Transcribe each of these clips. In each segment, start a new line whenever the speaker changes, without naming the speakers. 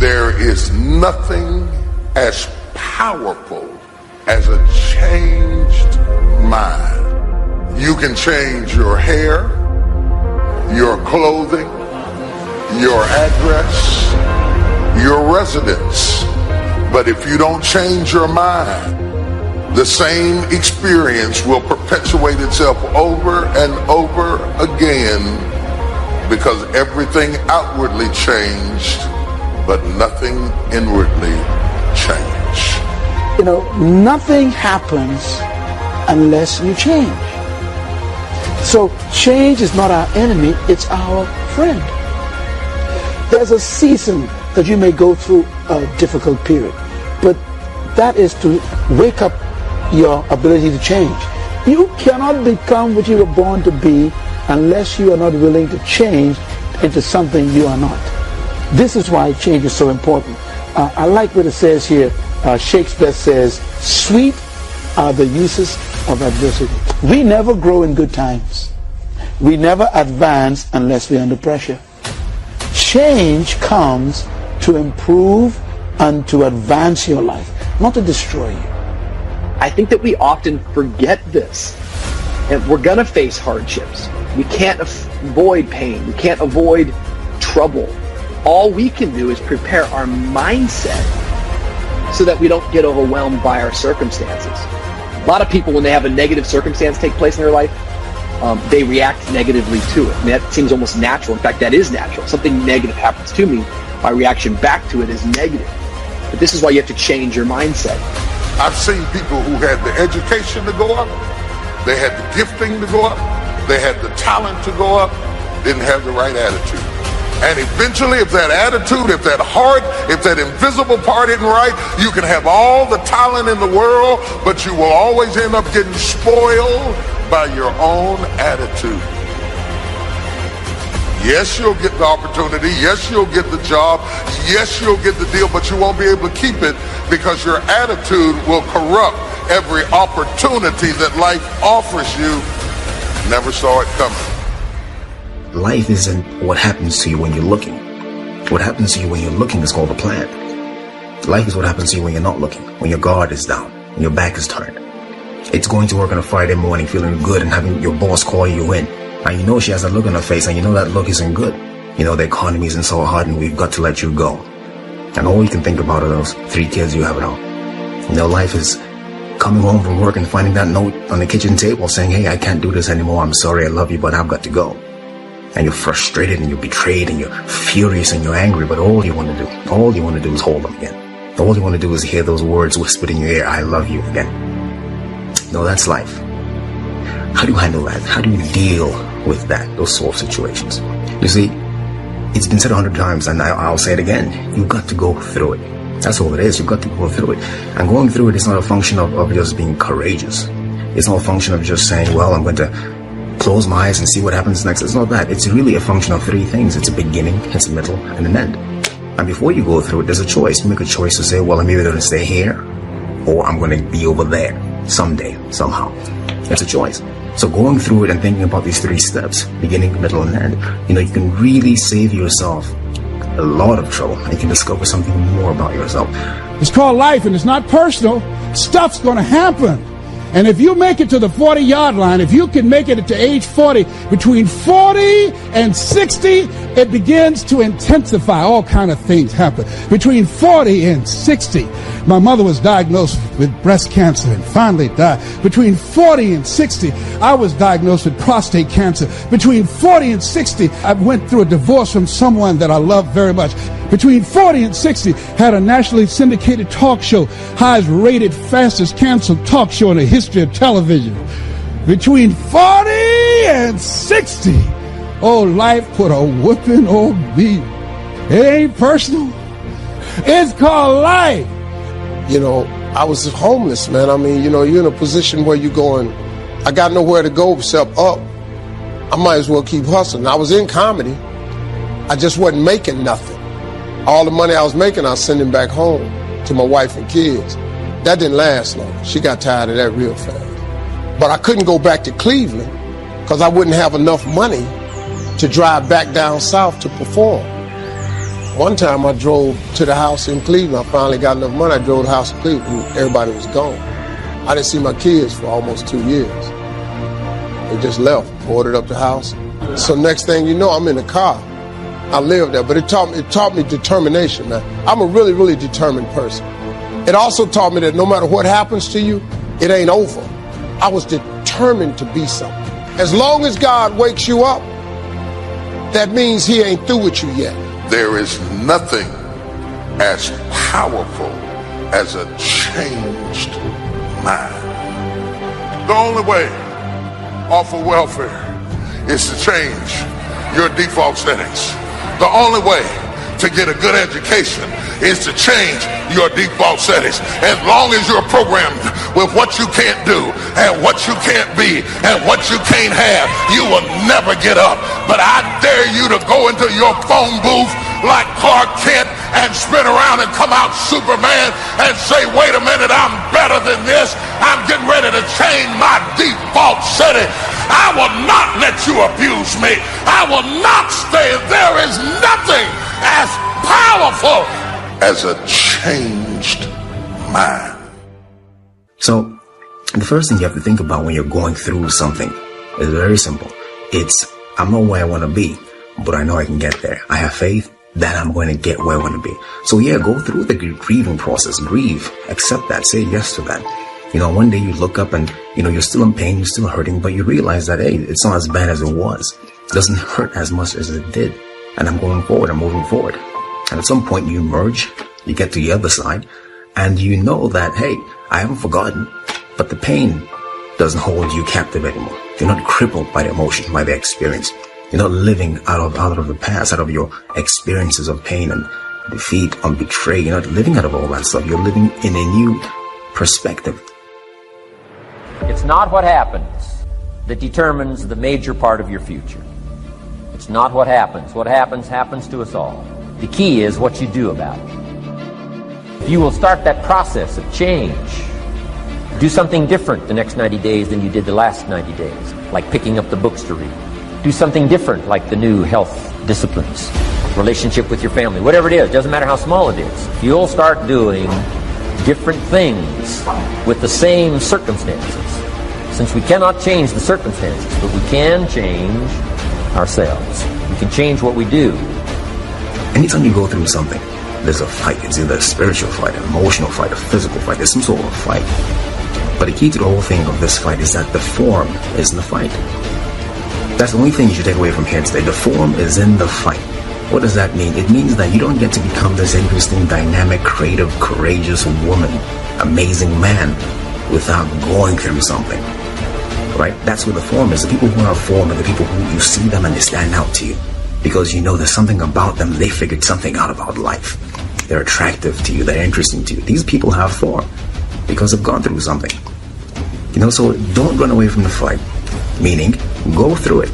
There is nothing as powerful as a changed mind. You can change your hair, your clothing, your address, your residence. But if you don't change your mind, the same experience will perpetuate itself over and over again, because everything outwardly changed, but nothing inwardly changed.
You know, nothing happens unless you change. So change is not our enemy, it's our friend. There's a season that you may go through a difficult period, but that is to wake up your ability to change. You cannot become what you were born to be unless you are not willing to change into something you are not. This is why change is so important. I like what it says here. Shakespeare says, sweet are the uses of adversity. We never grow in good times. We never advance unless we're under pressure. Change comes to improve and to advance your life, not to destroy you.
I think that we often forget this. And we're going to face hardships. We can't avoid pain. We can't avoid trouble. All we can do is prepare our mindset so that we don't get overwhelmed by our circumstances. A lot of people, when they have a negative circumstance take place in their life, they react negatively to it. I mean, that seems almost natural. In fact, that is natural. Something negative happens to me, my reaction back to it is negative. But this is why you have to change your mindset.
I've seen people who had the education to go up, they had the gifting to go up, they had the talent to go up, didn't have the right attitude. And eventually, if that attitude, if that heart, if that invisible part isn't right, you can have all the talent in the world, but you will always end up getting spoiled by your own attitude. Yes, you'll get the opportunity. Yes, you'll get the job. Yes, you'll get the deal, but you won't be able to keep it because your attitude will corrupt every opportunity that life offers you. Never saw it coming.
Life isn't what happens to you when you're looking. What happens to you when you're looking is called a plan. Life is what happens to you when you're not looking, when your guard is down, when your back is turned. It's going to work on a Friday morning feeling good and having your boss call you in. And you know she has a look on her face and you know that look isn't good. You know the economy isn't so hard and we've got to let you go. And all you can think about are those 3 kids you have at home. You know, life is coming home from work and finding that note on the kitchen table saying, hey, I can't do this anymore. I'm sorry, I love you, but I've got to go. And you're frustrated and you're betrayed and you're furious and you're angry, but all you want to do is hold them again. All you want to do is hear those words whispered in your ear, I love you again. No, that's life. How do you handle that? How do you deal with that, those sort of situations? You see, it's been said 100 times and I'll say it again. You've got to go through it. That's all it is. You've got to go through it. And going through it is not a function of just being courageous. It's not a function of just saying, well, I'm going to close my eyes and see what happens next. It's not that. It's really a function of 3 things. It's a beginning, it's a middle, and an end. And before you go through it, there's a choice. You make a choice to say, well, I'm either going to stay here or I'm going to be over there someday, somehow. It's a choice. So going through it and thinking about these 3 steps, beginning, middle, and end, you know, you can really save yourself a lot of trouble. And you can discover something more about yourself.
It's called life and it's not personal. Stuff's going to happen. And if you make it to the 40-yard line, if you can make it to age 40, between 40 and 60, it begins to intensify. All kind of things happen. Between 40 and 60, my mother was diagnosed with breast cancer and finally died. Between 40 and 60, I was diagnosed with prostate cancer. Between 40 and 60, I went through a divorce from someone that I loved very much. Between 40 and 60, had a nationally syndicated talk show, highest rated, fastest canceled talk show in the history of television. Between 40 and 60, oh, life put a whooping on me. It ain't personal. It's called life.
You know, I was homeless, man. I mean, you know, you're in a position where you're going, I got nowhere to go except up. I might as well keep hustling. I was in comedy. I just wasn't making nothing. All the money I was making, I was sending back home to my wife and kids. That didn't last long. She got tired of that real fast. But I couldn't go back to Cleveland because I wouldn't have enough money to drive back down south to perform. One time I drove to the house in Cleveland. I finally got enough money. I drove to the house in Cleveland. Everybody was gone. I didn't see my kids for almost 2 years. They just left, boarded up the house. So next thing you know, I'm in the car. I lived there, but it taught me determination, man. I'm a really, really determined person. It also taught me that no matter what happens to you, it ain't over. I was determined to be something. As long as God wakes you up, that means he ain't through with you yet.
There is nothing as powerful as a changed mind. The only way off of welfare is to change your default settings. The only way to get a good education is to change your default settings. As long as you're programmed with what you can't do and what you can't be and what you can't have, you will never get up. But I dare you to go into your phone booth like Clark Kent and spin around and come out Superman and say, wait a minute, I'm better than this. I'm getting ready to change my default setting. I will not let you abuse me. I will not stay. There is nothing as powerful as a changed mind.
So, the first thing you have to think about when you're going through something is very simple. It's, I'm not where I want to be, but I know I can get there. I have faith that I'm going to get where I want to be. So yeah, go through the grieving process. Grieve. Accept that. Say yes to that. You know, one day you look up and, you know, you're still in pain, you're still hurting, but you realize that, hey, it's not as bad as it was. It doesn't hurt as much as it did. And I'm going forward, I'm moving forward. And at some point you emerge, you get to the other side, and you know that, hey, I haven't forgotten, but the pain doesn't hold you captive anymore. You're not crippled by the emotion, by the experience. You're not living out of the past, out of your experiences of pain and defeat and betrayal. You're not living out of all that stuff. You're living in a new perspective.
It's not what happens that determines the major part of your future. It's not what happens. What happens to us all. The key is what you do about it. If you will start that process of change, do something different the next 90 days than you did the last 90 days, like picking up the books to read. Do something different, like the new health disciplines, relationship with your family, whatever it is, doesn't matter how small it is. If you'll start doing different things with the same circumstances, since we cannot change the circumstances, but we can change ourselves. We can change what we do.
Anytime you go through something, there's a fight. It's either a spiritual fight, an emotional fight, a physical fight. There's some sort of fight. But the key to the whole thing of this fight is that the form is in the fight. That's the only thing you should take away from here today. The form is in the fight. What does that mean? It means that you don't get to become this interesting, dynamic, creative, courageous woman, amazing man without going through something. Right? That's what the form is. The people who are formed are the people who you see them and they stand out to you. Because you know there's something about them. They figured something out about life. They're attractive to you. They're interesting to you. These people have form because they've gone through something. You know, so don't run away from the fight. Meaning, go through it.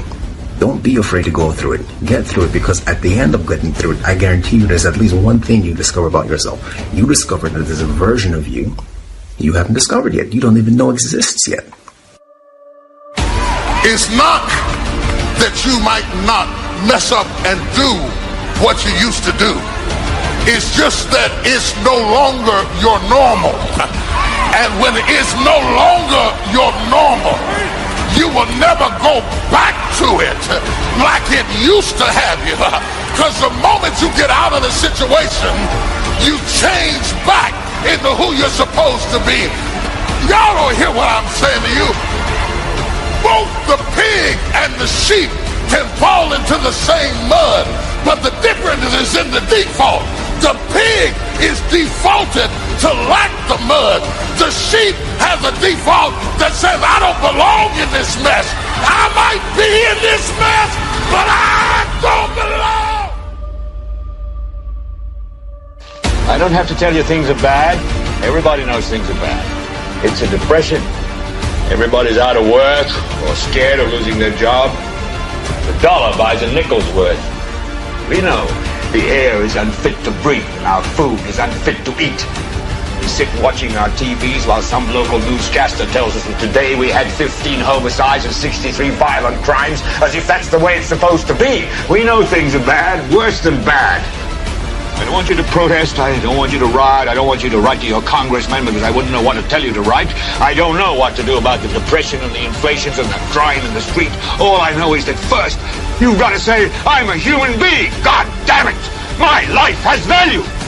Don't be afraid to go through it. Get through it, because at the end of getting through it, I guarantee you there's at least one thing you discover about yourself. You discover that there's a version of you haven't discovered yet. You don't even know exists yet.
It's not that you might not mess up and do what you used to do. It's just that it's no longer your normal. And when it's no longer your normal, you will never go back to it like it used to have you. Because the moment you get out of the situation, you change back into who you're supposed to be. Y'all don't hear what I'm saying to you. Both the pig and the sheep can fall into the same mud, but the difference is in the default. The pig is defaulted to lack the mud. The sheep has a default that says, I don't belong in this mess. I might be in this mess, but I don't belong.
I don't have to tell you things are bad. Everybody knows things are bad. It's a depression. Everybody's out of work or scared of losing their job. The dollar buys a nickel's worth. We know the air is unfit to breathe and our food is unfit to eat. We sit watching our TVs while some local newscaster tells us that today we had 15 homicides and 63 violent crimes, as if that's the way it's supposed to be. We know things are bad, worse than bad. I don't want you to protest. I don't want you to riot. I don't want you to write to your congressman because I wouldn't know what to tell you to write. I don't know what to do about the depression and the inflations and the crime in the street. All I know is that first, you've got to say, I'm a human being. God damn it! My life has value!